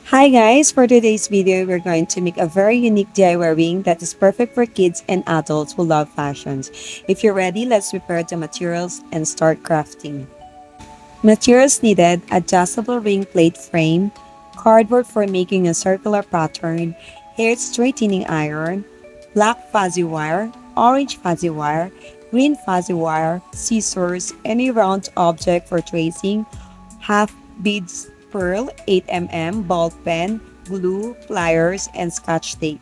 Hi guys, for today's video, we're going to make a very unique DIY ring that is perfect for kids and adults who love fashions. If you're ready, let's prepare the materials and start crafting. Materials needed: adjustable ring plate frame, cardboard for making a circular pattern, hair straightening iron, black fuzzy wire, orange fuzzy wire, green fuzzy wire, scissors, any round object for tracing, half beads pearl, 8 mm, ball pen, glue, pliers, and scotch tape.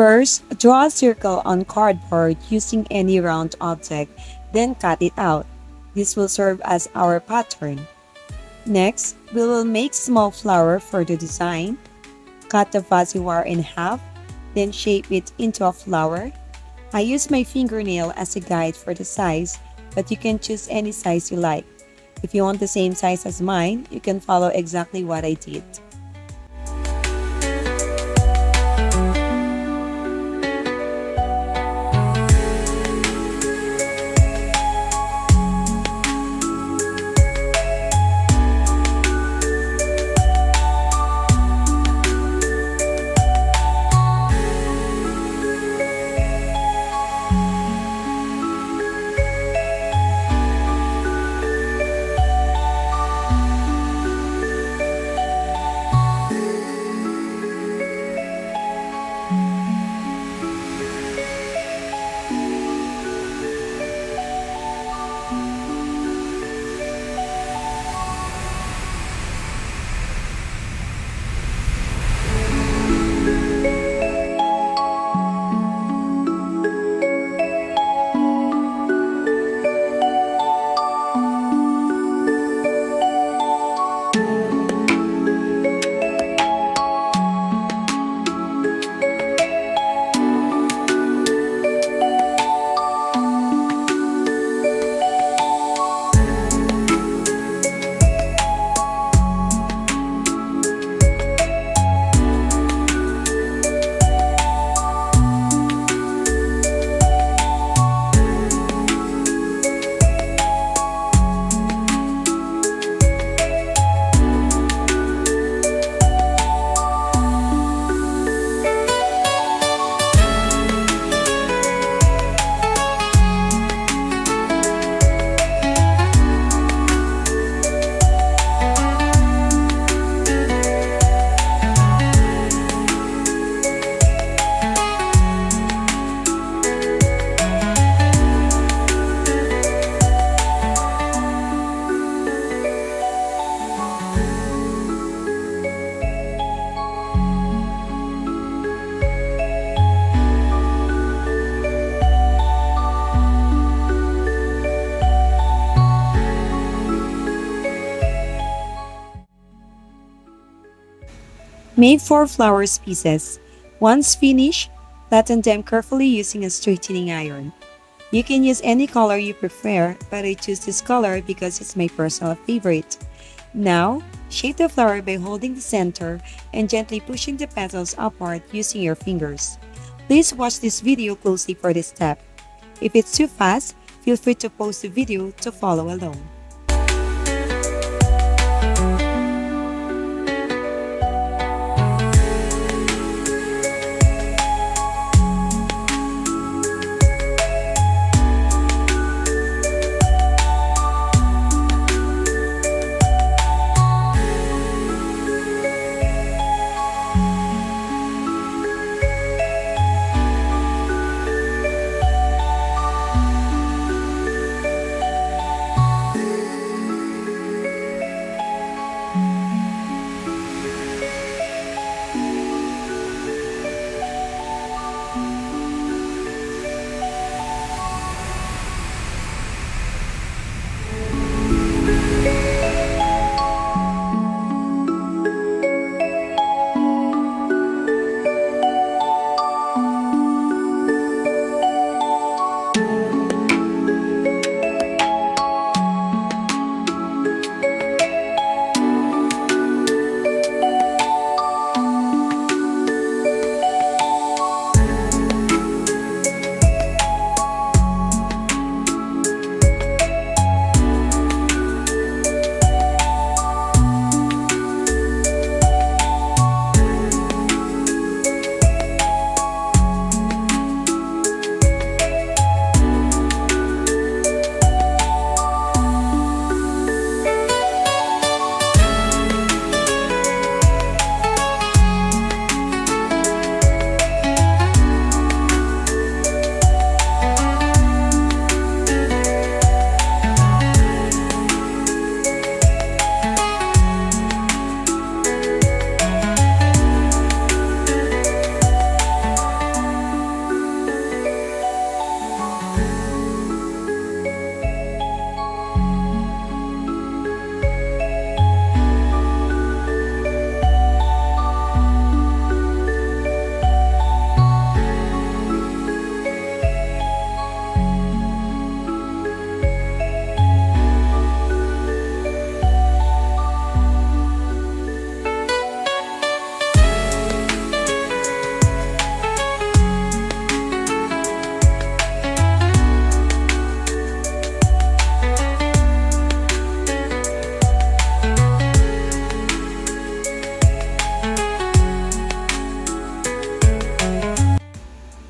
First, draw a circle on cardboard using any round object, then cut it out. This will serve as our pattern. Next, we will make small flower for the design. Cut the fuzzy wire in half, then shape it into a flower. I use my fingernail as a guide for the size, but you can choose any size you like. If you want the same size as mine, you can follow exactly what I did. Make 4 flowers pieces. Once finished, flatten them carefully using a straightening iron. You can use any color you prefer, but I choose this color because it's my personal favorite. Now, shape the flower by holding the center and gently pushing the petals upward using your fingers. Please watch this video closely for this step. If it's too fast, feel free to pause the video to follow along.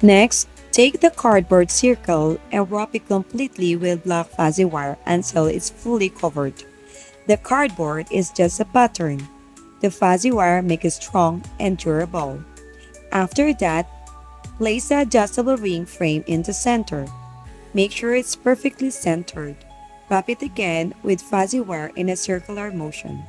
Next, take the cardboard circle and wrap it completely with black fuzzy wire until it's fully covered. The cardboard is just a pattern. The fuzzy wire makes it strong and durable. After that, place the adjustable ring frame in the center. Make sure it's perfectly centered. Wrap it again with fuzzy wire in a circular motion.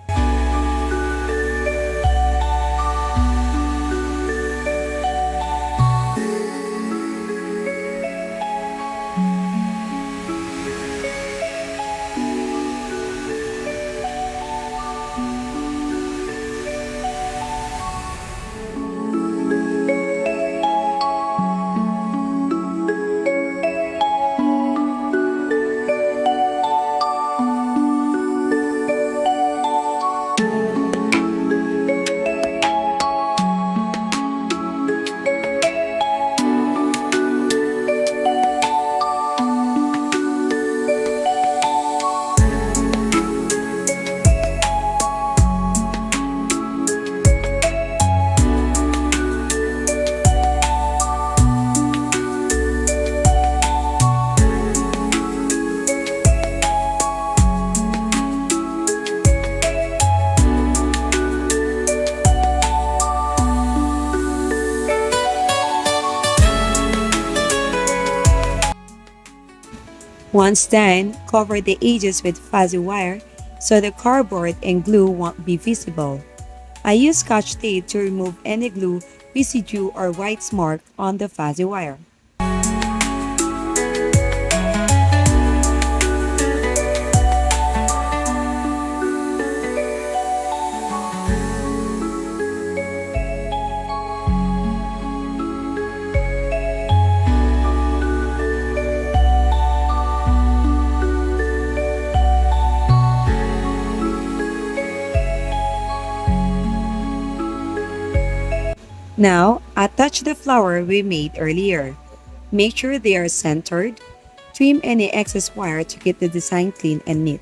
Once done, cover the edges with fuzzy wire so the cardboard and glue won't be visible. I use Scotch tape to remove any glue residue or white mark on the fuzzy wire. Now, attach the flower we made earlier. Make sure they are centered. Trim any excess wire to keep the design clean and neat.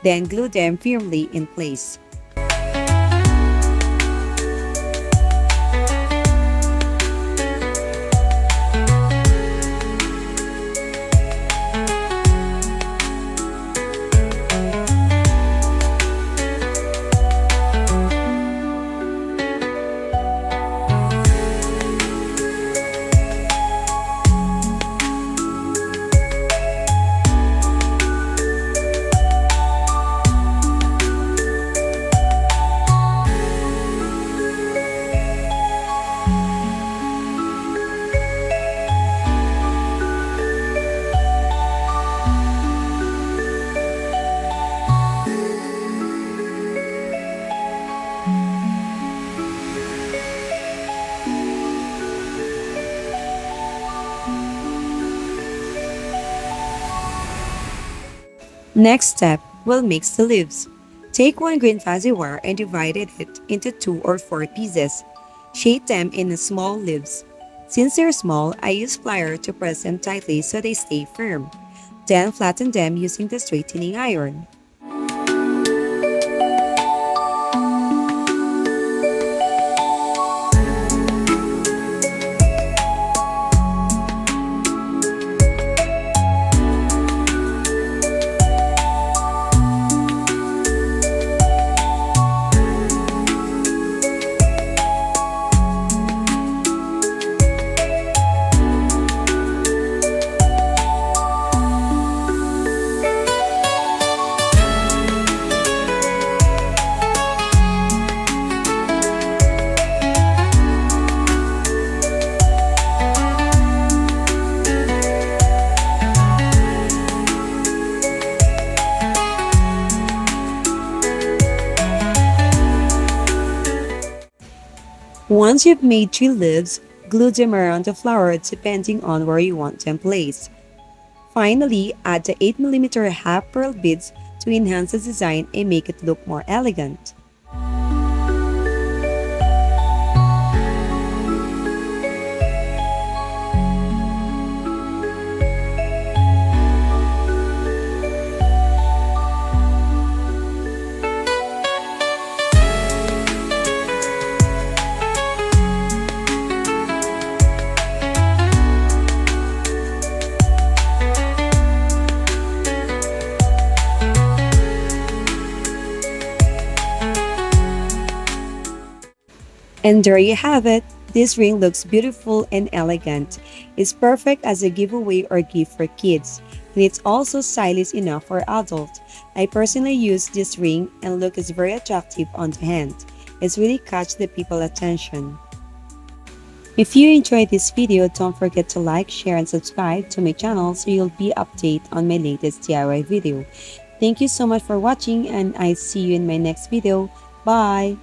Then glue them firmly in place. Next step, we'll mix the leaves. Take one green fuzzy wire and divide it into 2 or 4 pieces. Shape them in small leaves. Since they're small, I use pliers to press them tightly so they stay firm. Then flatten them using the straightening iron. Once you've made 3 leaves, glue them around the flower depending on where you want them placed. Finally, add the 8mm half pearl beads to enhance the design and make it look more elegant. And there you have it. This ring looks beautiful and elegant. It's perfect as a giveaway or gift for kids. And it's also stylish enough for adults. I personally use this ring and look is very attractive on the hand. It's really catch the people attention. If you enjoyed this video, don't forget to like, share, and subscribe to my channel so you'll be updated on my latest DIY video. Thank you so much for watching and I see you in my next video. Bye!